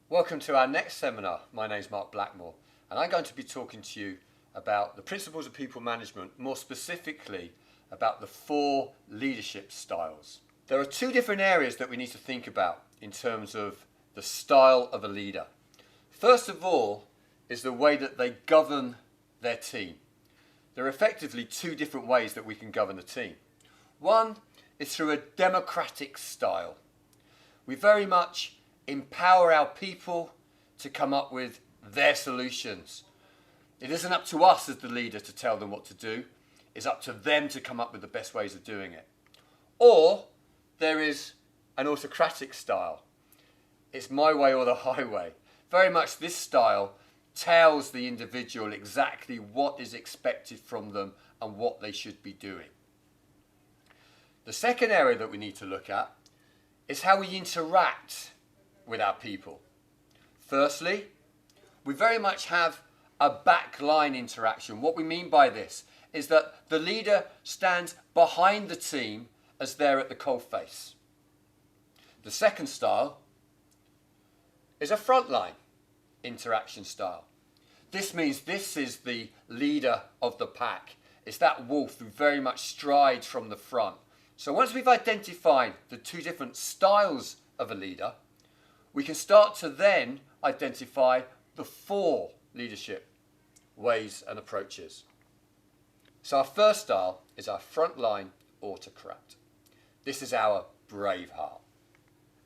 Welcome to our next seminar. My name is Mark Blackmore, and I'm going to be talking to you about the principles of people management, more specifically about the 4 leadership styles. There are 2 different areas that we need to think about in terms of the style of a leader. First of all is the way that they govern their team. There are effectively 2 different ways that we can govern a team. One is through a democratic style. We very much empower our people to come up with their solutions. It isn't up to us as the leader to tell them what to do. It's up to them to come up with the best ways of doing it. Or there is an autocratic style. It's my way or the highway. Very much this style tells the individual exactly what is expected from them and what they should be doing. The second area that we need to look at is how we interact with our people. Firstly, we very much have a backline interaction. What we mean by this is that the leader stands behind the team as they're at the coalface. The second style is a frontline interaction style. This means this is the leader of the pack. It's that wolf who very much strides from the front. So once we've identified the 2 different styles of a leader, we can start to then identify the 4 leadership ways and approaches. So our first style is our frontline autocrat. This is our Braveheart.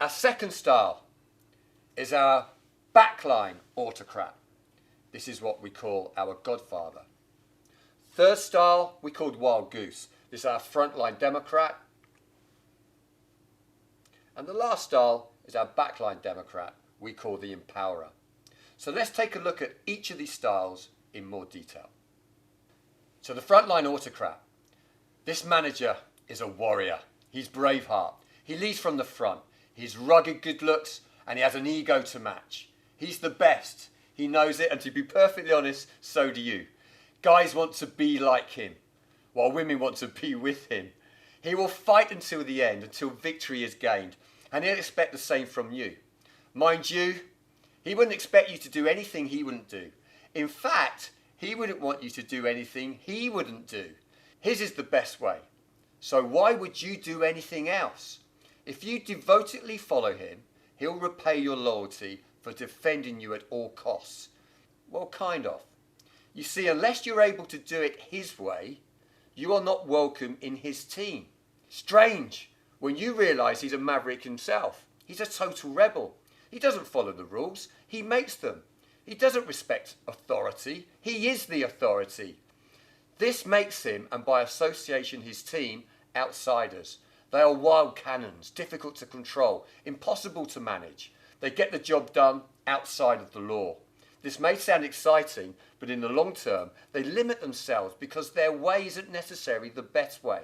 Our second style is our backline autocrat. This is what we call our Godfather. Third style we called Wild Goose. This is our frontline Democrat. And the last style is our backline Democrat we call the Empowerer. So let's take a look at each of these styles in more detail. So the frontline autocrat. This manager is a warrior. He's Braveheart. He leads from the front. He's rugged good looks and he has an ego to match. He's the best. He knows it, and to be perfectly honest, so do you. Guys want to be like him, while women want to be with him. He will fight until the end, until victory is gained, and he'll expect the same from you. Mind you, he wouldn't expect you to do anything he wouldn't do. In fact, he wouldn't want you to do anything he wouldn't do. His is the best way. So why would you do anything else? If you devotedly follow him, he'll repay your loyalty for defending you at all costs. Well, kind of. You see, unless you're able to do it his way, you are not welcome in his team. Strange, when you realise he's a maverick himself. He's a total rebel. He doesn't follow the rules, he makes them. He doesn't respect authority, he is the authority. This makes him, and by association his team, outsiders. They are wild cannons, difficult to control, impossible to manage. They get the job done outside of the law. This may sound exciting, but in the long term, they limit themselves because their way isn't necessarily the best way.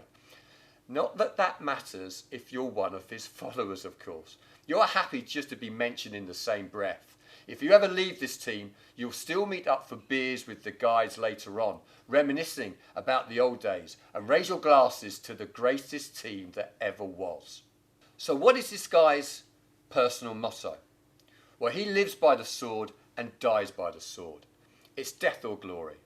Not that that matters if you're one of his followers, of course. You're happy just to be mentioned in the same breath. If you ever leave this team, you'll still meet up for beers with the guys later on, reminiscing about the old days, and raise your glasses to the greatest team that ever was. So what is this guy's personal motto? Well, he lives by the sword and dies by the sword. It's death or glory.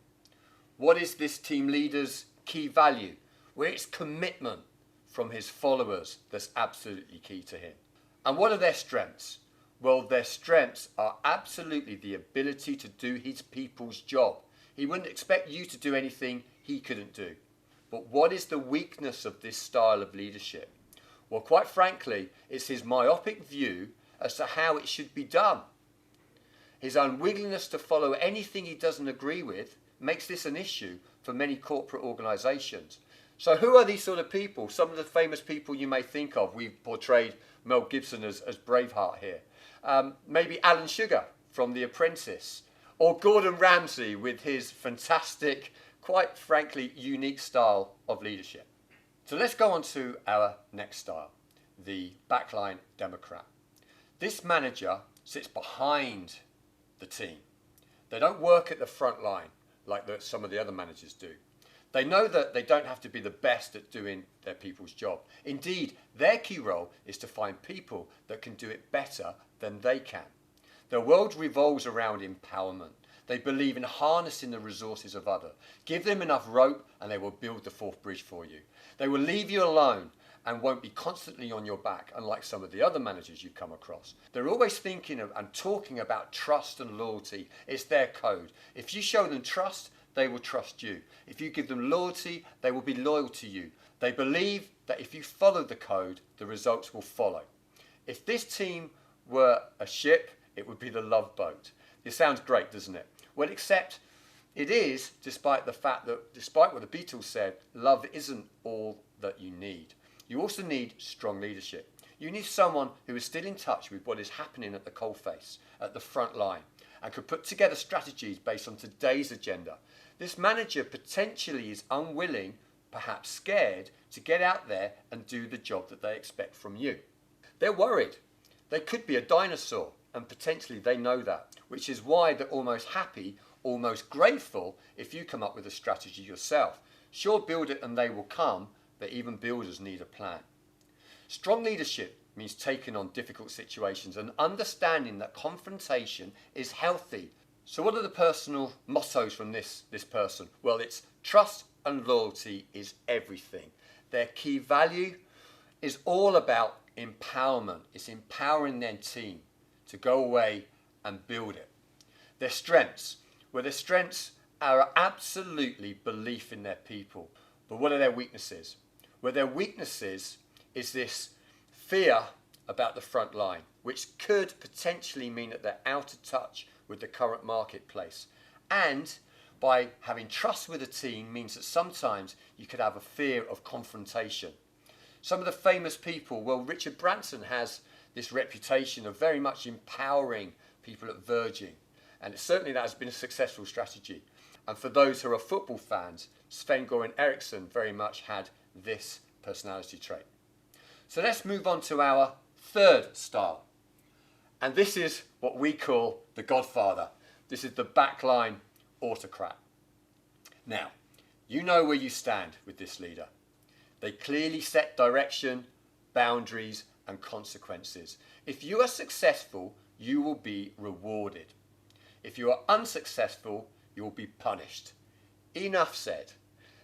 What is this team leader's key value? Well, it's commitment from his followers that's absolutely key to him. And what are their strengths? Well, their strengths are absolutely the ability to do his people's job. He wouldn't expect you to do anything he couldn't do. But what is the weakness of this style of leadership? Well, quite frankly, it's his myopic view as to how it should be done. His unwillingness to follow anything he doesn't agree with makes this an issue for many corporate organisations. So who are these sort of people? Some of the famous people you may think of. We've portrayed Mel Gibson as Braveheart here. Maybe Alan Sugar from The Apprentice. Or Gordon Ramsay with his fantastic, quite frankly, unique style of leadership. So let's go on to our next style, the Backline Democrat. This manager sits behind the team. They don't work at the front line like some of the other managers do. They know that they don't have to be the best at doing their people's job. Indeed, their key role is to find people that can do it better than they can. Their world revolves around empowerment. They believe in harnessing the resources of others. Give them enough rope and they will build the fourth bridge for you. They will leave you alone and won't be constantly on your back, unlike some of the other managers you come across. They're always thinking of and talking about trust and loyalty. It's their code. If you show them trust, they will trust you. If you give them loyalty, they will be loyal to you. They believe that if you follow the code, the results will follow. If this team were a ship, it would be the Love Boat. It sounds great, doesn't it? Well, except it is, despite the fact that, despite what the Beatles said, love isn't all that you need. You also need strong leadership. You need someone who is still in touch with what is happening at the coalface, at the front line, and could put together strategies based on today's agenda. This manager potentially is unwilling, perhaps scared, to get out there and do the job that they expect from you. They're worried. They could be a dinosaur, and potentially they know that, which is why they're almost happy, almost grateful if you come up with a strategy yourself. Sure, build it and they will come, but even builders need a plan. Strong leadership means taking on difficult situations and understanding that confrontation is healthy. So what are the personal mottos from this person? Well, it's trust and loyalty is everything. Their key value is all about empowerment. It's empowering their team to go away and build it. Their strengths. Well, their strengths are absolutely belief in their people. But what are their weaknesses? Well, their weaknesses is this fear about the front line, which could potentially mean that they're out of touch with the current marketplace. And by having trust with a team means that sometimes you could have a fear of confrontation. Some of the famous people, well, Richard Branson has this reputation of very much empowering people at Virgin. And certainly that has been a successful strategy. And for those who are football fans, Sven-Göran Eriksson very much had this personality trait. So let's move on to our third style. And this is what we call the Godfather. This is the Backline Autocrat. Now, you know where you stand with this leader. They clearly set direction, boundaries, and consequences. If you are successful, you will be rewarded. If you are unsuccessful, you will be punished. Enough said.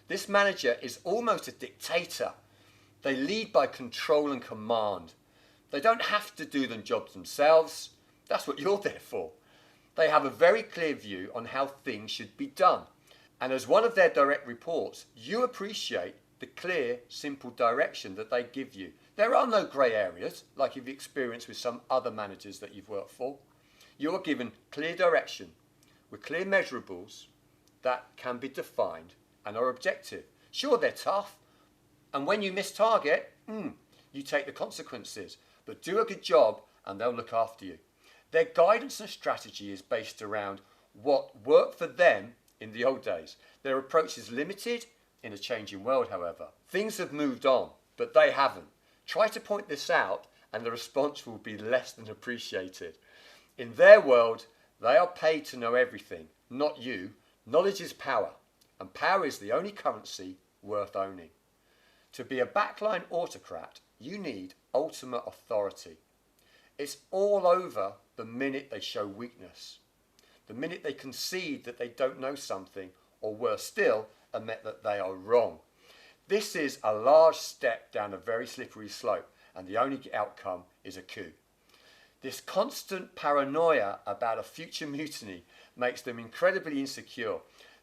This manager is almost a dictator. They lead by control and command. They don't have to do the jobs themselves. That's what you're there for. They have a very clear view on how things should be done. And as one of their direct reports, you appreciate the clear, simple direction that they give you. There are no grey areas, like you've experienced with some other managers that you've worked for. You are given clear direction with clear measurables that can be defined and are objective. Sure, they're tough, and when you miss target, you take the consequences, but do a good job and they'll look after you. Their guidance and strategy is based around what worked for them in the old days. Their approach is limited in a changing world, however. Things have moved on, but they haven't. Try to point this out and the response will be less than appreciated. In their world, they are paid to know everything, not you. Knowledge is power, and power is the only currency worth owning. To be a backline autocrat, you need ultimate authority. It's all over the minute they show weakness, the minute they concede that they don't know something, or worse still, admit that they are wrong. This is a large step down a very slippery slope, and the only outcome is a coup. This constant paranoia about a future mutiny makes them incredibly insecure.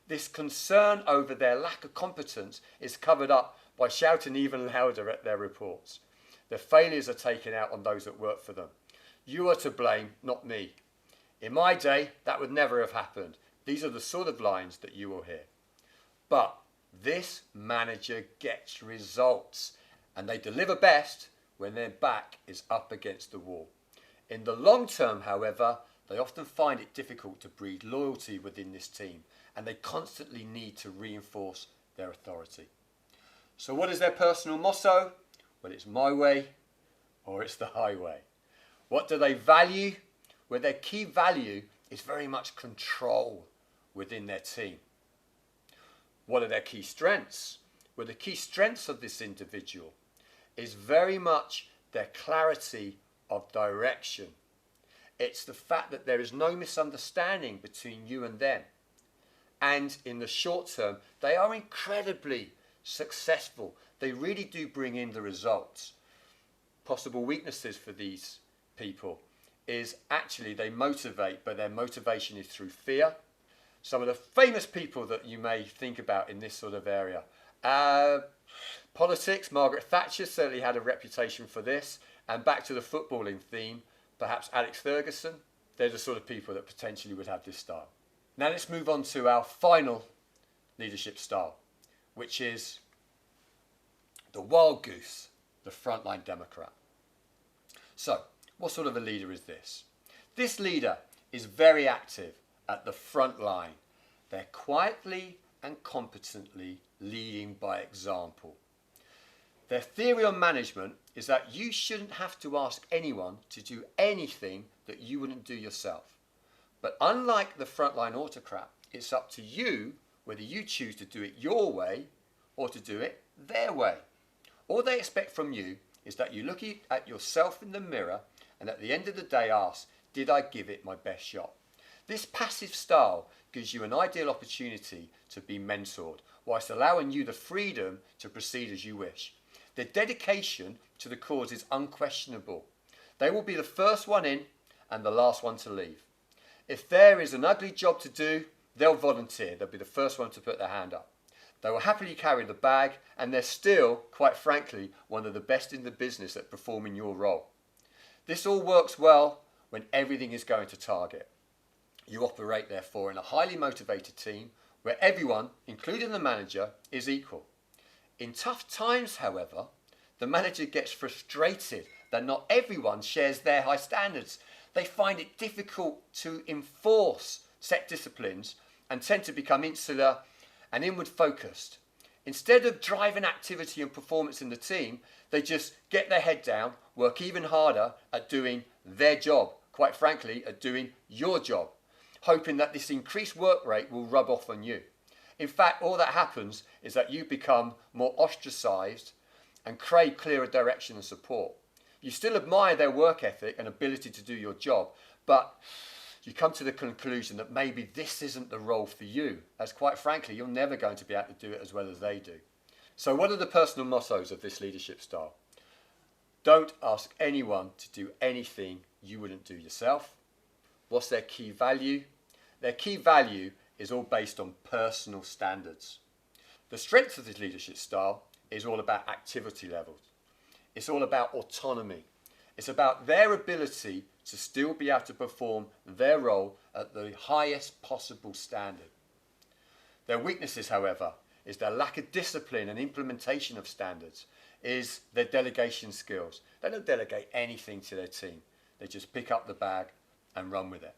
This concern over their lack of competence is covered up by shouting even louder at their reports. Their failures are taken out on those that work for them. You are to blame, not me. In my day, that would never have happened. These are the sort of lines that you will hear. But this manager gets results, and they deliver best when their back is up against the wall. In the long term, however, they often find it difficult to breed loyalty within this team, and they constantly need to reinforce their authority. So what is their personal motto? Well, it's my way or it's the highway. What do they value? Well, their key value is very much control within their team. What are their key strengths? Well, the key strengths of this individual is very much their clarity of direction. It's the fact that there is no misunderstanding between you and them. And in the short term, they are incredibly successful. They really do bring in the results. Possible weaknesses for these people is actually they motivate, but their motivation is through fear. Some of the famous people that you may think about in this sort of area. Politics, Margaret Thatcher certainly had a reputation for this. And back to the footballing theme, perhaps Alex Ferguson. They're the sort of people that potentially would have this style. Now let's move on to our final leadership style, which is the wild goose, the frontline Democrat. So, what sort of a leader is this? This leader is very active at the front line. They're quietly and competently leading by example. Their theory on management is that you shouldn't have to ask anyone to do anything that you wouldn't do yourself. But unlike the frontline autocrat, it's up to you whether you choose to do it your way or to do it their way. All they expect from you is that you look at yourself in the mirror and at the end of the day ask, did I give it my best shot? This passive style gives you an ideal opportunity to be mentored, whilst allowing you the freedom to proceed as you wish. Their dedication to the cause is unquestionable. They will be the first one in and the last one to leave. If there is an ugly job to do, they'll volunteer. They'll be the first one to put their hand up. They will happily carry the bag, and they're still, quite frankly, one of the best in the business at performing your role. This all works well when everything is going to target. You operate, therefore, in a highly motivated team where everyone, including the manager, is equal. In tough times, however, the manager gets frustrated that not everyone shares their high standards. They find it difficult to enforce set disciplines and tend to become insular and inward focused. Instead of driving activity and performance in the team, they just get their head down, work even harder at doing their job, quite frankly, at doing your job, hoping that this increased work rate will rub off on you. In fact, all that happens is that you become more ostracized and crave clearer direction and support. You still admire their work ethic and ability to do your job, but you come to the conclusion that maybe this isn't the role for you, as quite frankly, you're never going to be able to do it as well as they do. So what are the personal mottos of this leadership style? Don't ask anyone to do anything you wouldn't do yourself. What's their key value? Their key value is all based on personal standards. The strength of this leadership style is all about activity levels. It's all about autonomy. It's about their ability to still be able to perform their role at the highest possible standard. Their weaknesses, however, is their lack of discipline and implementation of standards, is their delegation skills. They don't delegate anything to their team. They just pick up the bag and run with it.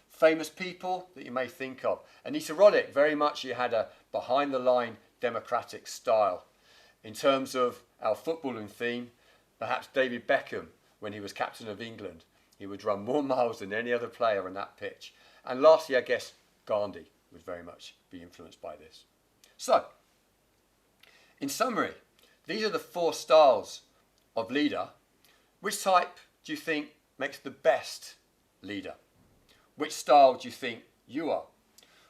Famous people that you may think of. Anita Roddick, very much she had a behind-the-line democratic style. In terms of our footballing theme, perhaps David Beckham, when he was captain of England, he would run more miles than any other player on that pitch. And lastly, I guess, Gandhi would very much be influenced by this. So, in summary, these are the 4 styles of leader. Which type do you think makes the best leader? Which style do you think you are?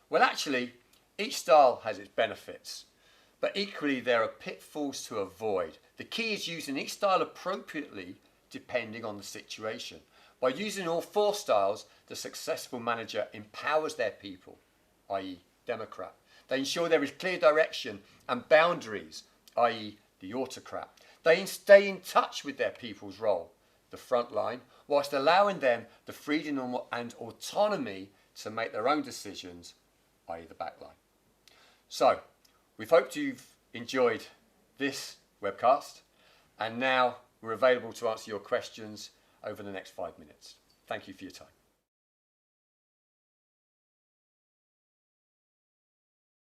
Well, actually, each style has its benefits, but equally there are pitfalls to avoid. The key is using each style appropriately depending on the situation. By using all 4 styles, the successful manager empowers their people, i.e. Democrat. They ensure there is clear direction and boundaries, i.e. the autocrat. They stay in touch with their people's role, the front line, whilst allowing them the freedom and autonomy to make their own decisions, i.e. the backline. So, we've hoped you've enjoyed this webcast, and now we're available to answer your questions over the next 5 minutes. Thank you for your time.